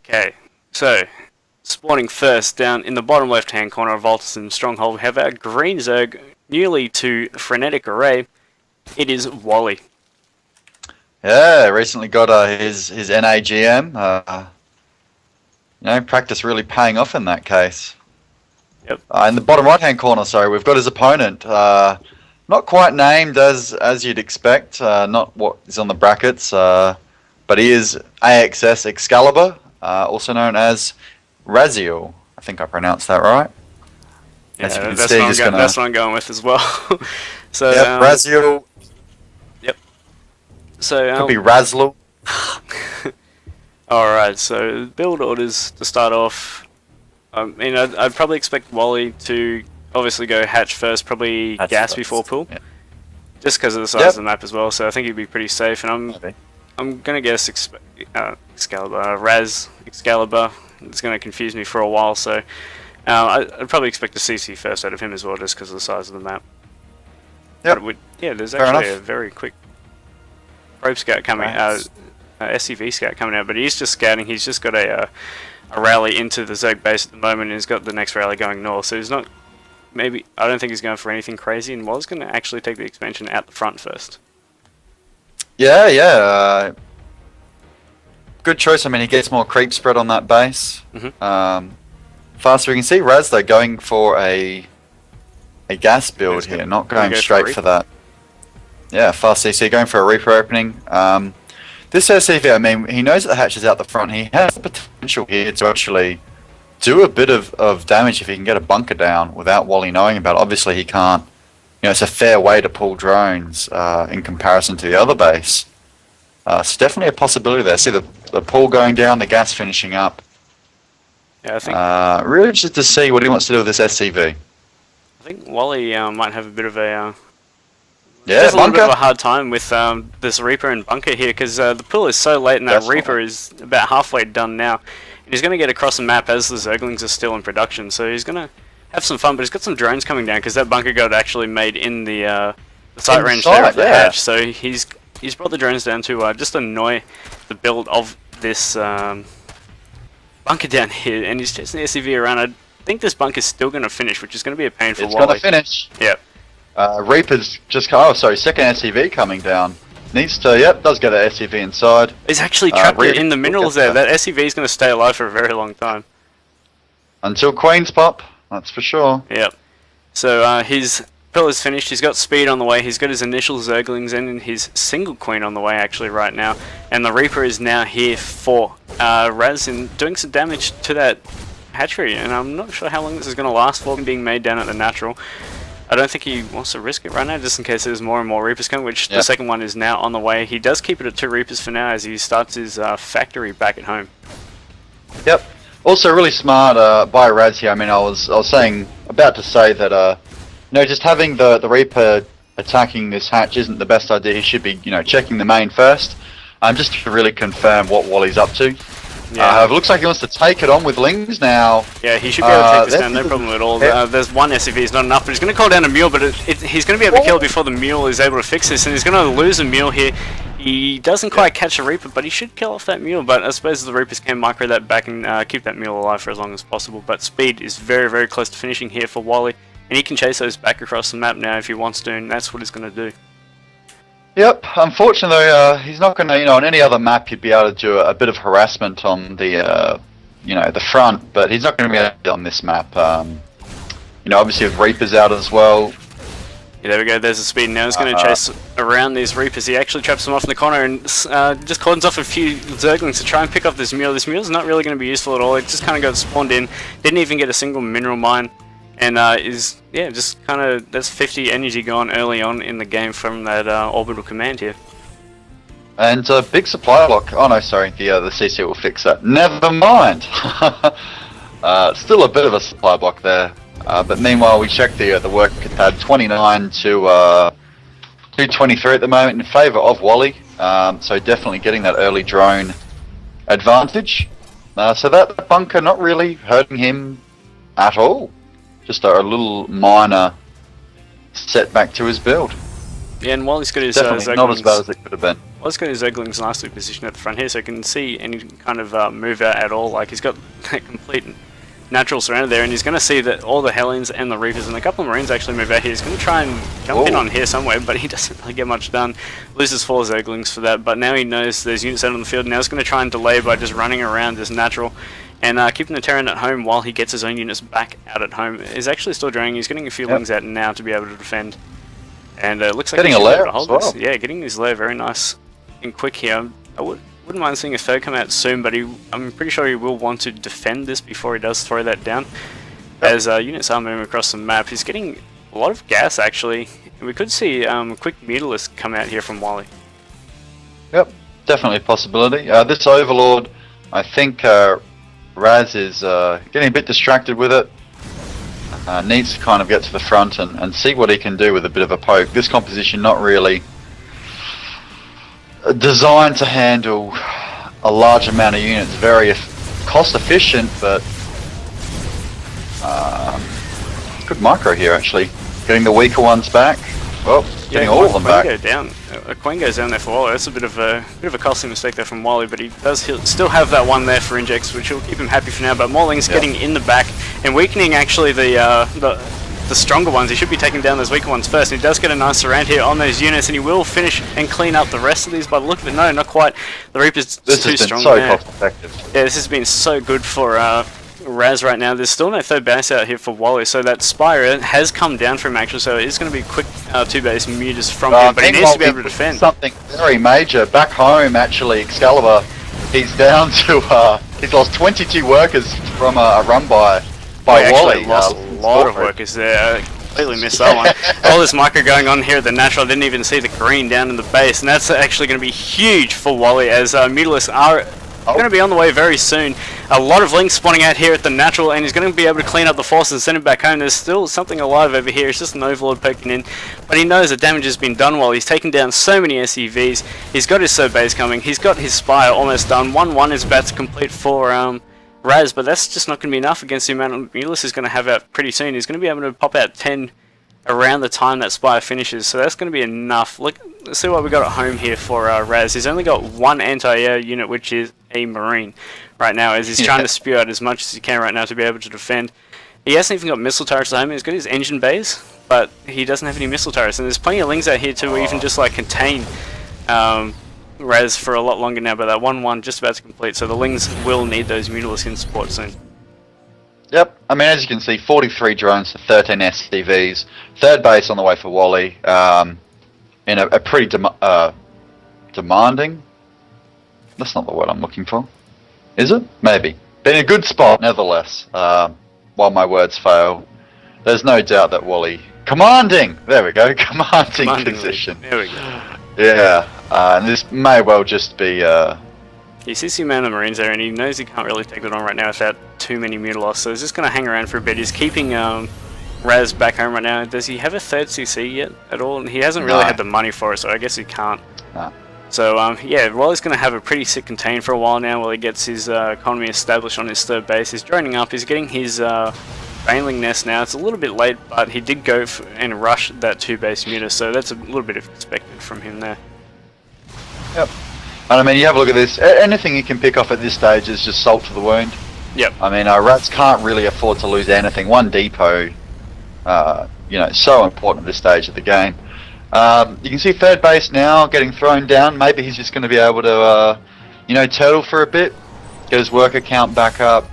Okay, so spawning first down in the bottom left-hand corner of Alterzim Stronghold, we have our green Zerg, newly to Frenetic Array. It is Wally. Yeah, recently got his NAGM. Practice really paying off in that case. Yep. In the bottom right-hand corner, sorry, we've got his opponent. Not quite named as you'd expect. Not what is on the brackets. But he is AXS Excalibur, also known as RazIel. I think I pronounced that right. Yeah, that's what I'm going with as well. So yep, RazIel. Yep. So could be RazLu. Alright, so build orders to start off. I'd probably expect Wally to obviously go hatch first, probably gas before pool. Yeah. Just because of the size of the map as well, so I think he'd be pretty safe. And I'm gonna guess Excalibur, Excalibur. It's gonna confuse me for a while, so I'd probably expect a CC first out of him as well, just because of the size of the map. Yep. There's actually a very quick probe scout coming, SCV scout coming out, but he's just scouting. He's just got a rally into the Zerg base at the moment, and he's got the next rally going north. So he's not. Maybe I don't think he's going for anything crazy, and was going to actually take the expansion out the front first. Yeah. Good choice. I mean, he gets more creep spread on that base. Faster. We can see Raz though going for a gas build here, not going straight for that. Yeah, fast CC going for a Reaper opening. This SCV, I mean, he knows that the hatch is out the front. He has the potential here to actually do a bit of damage if he can get a bunker down without Wally knowing about it. Obviously, he can't. It's a fair way to pull drones in comparison to the other base. It's definitely a possibility there. See the pull going down, the gas finishing up. Yeah, I think. Really interested to see what he wants to do with this SCV. I think Wally might have a bit of a. Yeah, a little bit of a hard time with this Reaper and bunker here, because the pull is so late and that Reaper is about halfway done now. And he's going to get across the map as the Zerglings are still in production, so he's going to have some fun, but he's got some drones coming down, because that bunker got actually made in the sight range there of the hatch, so he's brought the drones down to just annoy the build of this bunker down here, and he's chasing the SCV around. I think this bunker's still going to finish, which is going to be a pain for Wally. It's going to finish. Yep. Reaper's just second SCV coming down. Needs to, does get an SCV inside. He's actually trapped in the minerals there. That SCV is going to stay alive for a very long time. Until Queens pop, that's for sure. Yep. So his pillar's finished. He's got speed on the way. He's got his initial Zerglings and his single Queen on the way actually right now. And the Reaper is now here for Raz and doing some damage to that hatchery. And I'm not sure how long this is going to last for, being made down at the natural. I don't think he wants to risk it right now, just in case there's more and more Reapers coming, which the second one is now on the way. He does keep it at 2 Reapers for now as he starts his factory back at home. Yep. Also really smart by Raz here. I mean, I was about to say that just having the Reaper attacking this hatch isn't the best idea. He should be checking the main first, just to really confirm what Wally's up to. Yeah. It looks like he wants to take it on with Lings now. Yeah, he should be able to take this down, no problem at all. There's one SCV, is not enough, but he's going to call down a mule, but he's going to be able to kill it before the mule is able to fix this, and he's going to lose a mule here. He doesn't quite catch a Reaper, but he should kill off that mule, but I suppose the Reapers can micro that back and keep that mule alive for as long as possible. But speed is very, very close to finishing here for Wally, and he can chase those back across the map now if he wants to, and that's what he's going to do. Yep, unfortunately he's not going to, on any other map you'd be able to do a bit of harassment on the, the front, but he's not going to be able to do it on this map. Obviously with Reapers out as well. Yeah, there we go, there's the speed now. He's going to chase around these Reapers. He actually traps them off in the corner and just cordons off a few Zerglings to try and pick up this mule. This mule's not really going to be useful at all. It just kind of got spawned in, didn't even get a single mineral mine. And just kind of, that's 50 energy gone early on in the game from that orbital command here. And a big supply block. Oh no, sorry, the CC will fix that. Never mind. Still a bit of a supply block there. But meanwhile, we check the work pad, 29 to 223 at the moment in favour of Wally. So definitely getting that early drone advantage. So that bunker not really hurting him at all. Just a little minor setback to his build. Yeah, and while he's got his definitely not as bad as it could have been. Wally's got his Zerglings nicely positioned at the front here, so you can see any kind of move out at all. Like, he's got a complete natural surrounded there, and he's going to see that all the Hellions and the Reapers and a couple of Marines actually move out here. He's going to try and jump in on here somewhere, but he doesn't really get much done. Loses 4 Zerglings for that, but now he knows there's units out on the field. Now he's going to try and delay by just running around this natural and keeping the Terran at home while he gets his own units back out at home. He's actually still draining. He's getting a few Lings out now to be able to defend. And it looks like getting a lair as well. Yeah, getting his lair very nice and quick here. I wouldn't mind seeing a third come out soon, but I'm pretty sure he will want to defend this before he does throw that down. As units are moving across the map, he's getting a lot of gas actually. We could see a quick Mutalisk come out here from Wally. Yep, definitely a possibility. This Overlord, I think Raz is getting a bit distracted with it. Needs to kind of get to the front and see what he can do with a bit of a poke. This composition not really designed to handle a large amount of units, very cost efficient, but good micro here actually. Getting the weaker ones back. Well, getting all of them back. Queen goes down there for Wally. That's a bit of a costly mistake there from Wally, but he does still have that one there for Injex, which will keep him happy for now. But Mauling's getting in the back and weakening actually the stronger ones. He should be taking down those weaker ones first. And he does get a nice surround here on those units, and he will finish and clean up the rest of these. But look at it, no, not quite. The Reaper's too strong so there. Cost effective. Yeah, this has been so good for Raz right now. There's still no third base out here for Wally, so that Spire has come down for him actually, so it is going to be quick 2-base mutas from him, but he needs to be able to defend. Something very major. Back home actually, Excalibur, he's down to, he's lost 22 workers from a run by Wally. Lost a lot of workers there. I completely missed that one. All this micro going on here at the natural, I didn't even see the green down in the base, and that's actually going to be huge for Wally as Mutalisks are going to be on the way very soon. A lot of Lings spawning out here at the natural, and he's going to be able to clean up the forces and send him back home. There's still something alive over here. It's just an Overlord poking in, but he knows the damage has been done while he's taken down so many SCVs. He's got his third base coming. He's got his Spire almost done. 1-1 is about to complete for Raz, but that's just not going to be enough against the amount of Mutalisk is going to have out pretty soon. He's going to be able to pop out 10 around the time that Spire finishes, so that's going to be enough. Look, let's see what we got at home here for Raz. He's only got one anti-air unit, which is a Marine right now, as he's trying to spew out as much as he can right now to be able to defend. He hasn't even got missile turrets at home. He's got his engine bays, but he doesn't have any missile turrets, and there's plenty of Lings out here to even just like contain Raz for a lot longer now, but that 1-1 just about to complete, so the Lings will need those Mutalisk in support soon. Yep, I mean, as you can see, 43 drones to 13 SCVs. Third base on the way for Wally. In a pretty demanding... That's not the word I'm looking for. Is it? Maybe. But in a good spot, nevertheless. While my words fail. There's no doubt that Wally... Commanding! There we go, commanding position. There we go. Yeah, and this may well just be... He sees the amount of Marines there, and he knows he can't really take it on right now without too many Mutalisks, so he's just going to hang around for a bit. He's keeping Raz back home right now. Does he have a third CC yet at all? He hasn't really had the money for it, so I guess he can't. No. So, yeah, Wally's going to have a pretty sick contain for a while now while he gets his economy established on his third base. He's droning up. He's getting his Baneling Nest now. It's a little bit late, but he did go and rush that 2-base muta, so that's a little bit expected from him there. Yep. And I mean, you have a look at this. Anything you can pick off at this stage is just salt to the wound. Yep. I mean, Rats can't really afford to lose anything. One depot, you know, so important at this stage of the game. You can see third base now getting thrown down. Maybe he's just going to be able to, you know, turtle for a bit, get his worker count back up.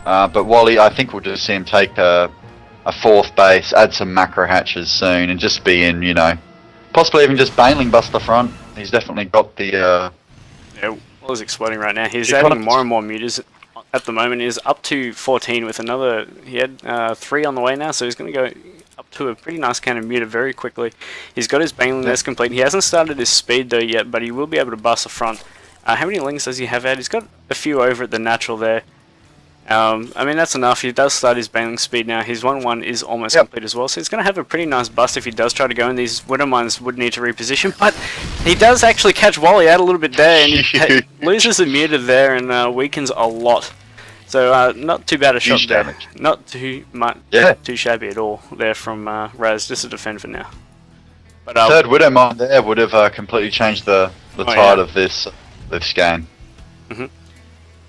But Wally, I think we'll just see him take a fourth base, add some macro hatches soon, and just be in, you know, possibly even just Baneling bust the front. He's definitely got the... Yeah, Wally's exploding right now. He's adding more and more mutas at the moment. He's up to 14 with another... He had 3 on the way now, so he's going to go up to a pretty nice count of muta very quickly. He's got his Baneling Nest complete. He hasn't started his speed though yet, but he will be able to bust the front. How many Lings does he have out? He's got a few over at the natural there. I mean, that's enough. He does start his Baneling speed now. His 1-1 is almost complete as well, so he's going to have a pretty nice bust if he does try to go, and these Widow Mines would need to reposition, but he does actually catch Wally out a little bit there, and he loses a muta there and weakens a lot. So not too bad a shot there. Damage. Not too much, too shabby at all there from Raz, just a defend for now. But third Widow Mine there would have completely changed the the tide of this game.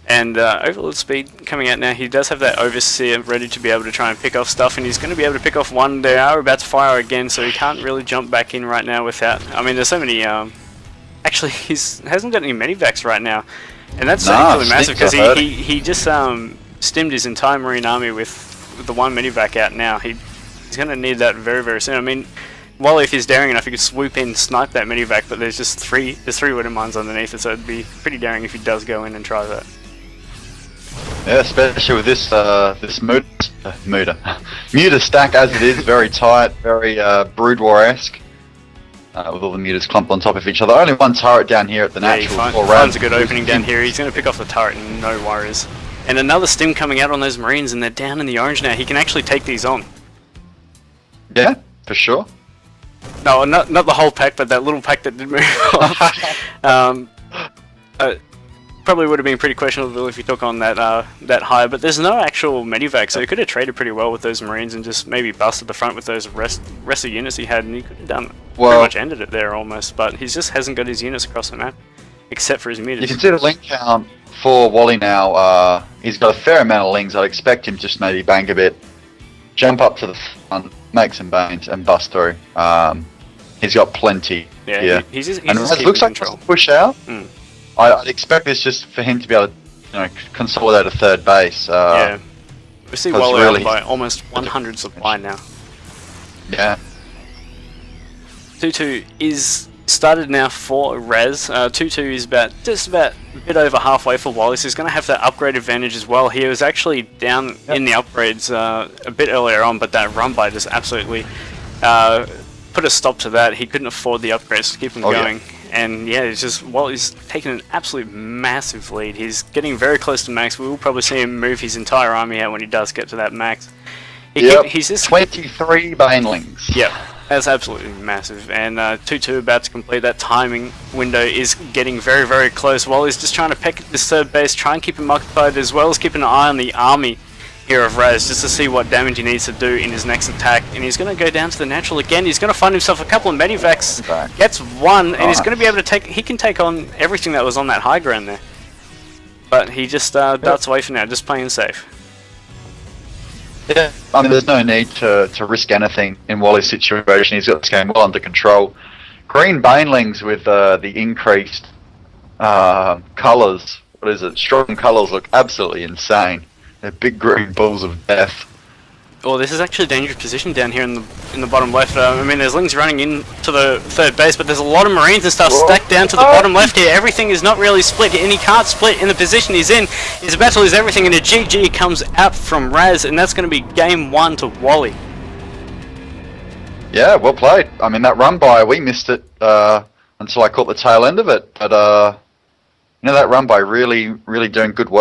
And Overlord Speed coming out now, he does have that Overseer ready to be able to try and pick off stuff, and he's going to be able to pick off one. They are about to fire again, so he can't really jump back in right now without... I mean, there's so many... actually, he hasn't got any medivacs right now, and that's actually massive, because he just stimmed his entire Marine army with the one medivac out now. He's going to need that very, very soon. I mean, Wally, if he's daring enough, he could swoop in, snipe that medivac, but there's three widow mines underneath it, so it'd be pretty daring if he does go in and try that. Yeah, especially with this this muta stack as it is, very tight, very Brood War-esque, with all the mutas clumped on top of each other. Only one turret down here at the natural. He finds a good opening down here. He's going to pick off the turret, and no worries. And another stim coming out on those Marines, and they're down in the orange now. He can actually take these on. Yeah, for sure. No, not the whole pack, but that little pack that did move off. Probably would have been pretty questionable if he took on that high, but there's no actual medivac, so he could have traded pretty well with those Marines and just maybe busted the front with those rest of units he had, and he could have done pretty much ended it there almost. But he just hasn't got his units across the map, except for his mutas. You can see the link count for Wally now. He's got a fair amount of lings. I'd expect him just maybe bang a bit, jump up to the front, make some banes, and bust through. He's got plenty. Yeah, he's just it looks like he'll push out. I'd expect this just for him to be able to, consolidate a third base. Yeah, we see Wally really by almost 100 supply now. Yeah. 2-2 is started now for Raz. 2-2 is just about a bit over halfway for Wally, so he's going to have that upgrade advantage as well. He was actually down in the upgrades a bit earlier on, but that run by just absolutely put a stop to that. He couldn't afford the upgrades to keep him going. Yeah. And yeah, it's just Wally's taking an absolute massive lead. He's getting very close to max. We will probably see him move his entire army out when he does get to that max. He's just 23 banelings. Yeah, that's absolutely massive. And 2-2 about to complete. That timing window is getting very, very close. Wally's just trying to peck at this third base, try and keep him occupied, as well as keeping an eye on the army here of Raz, just to see what damage he needs to do in his next attack. And he's going to go down to the natural again. He's going to find himself a couple of medivacs, gets one, and he's going to be able to he can take on everything that was on that high ground there. But he just darts away for now, just playing safe. Yeah, I mean, there's no need to risk anything in Wally's situation. He's got this game well under control. Green banelings with the increased colours, what is it, strong colours, look absolutely insane. They're big green balls of death. Oh, this is actually a dangerous position down here in the bottom left. I mean, there's lings running into the third base, but there's a lot of Marines and stuff stacked down to the bottom left here. Everything is not really split, and he can't split in the position he's in. He's about to lose everything, and a GG comes out from Raz, and that's going to be game 1 to Wally. Yeah, well played. I mean, that run by, we missed it until I caught the tail end of it, but that run by really, really doing good work.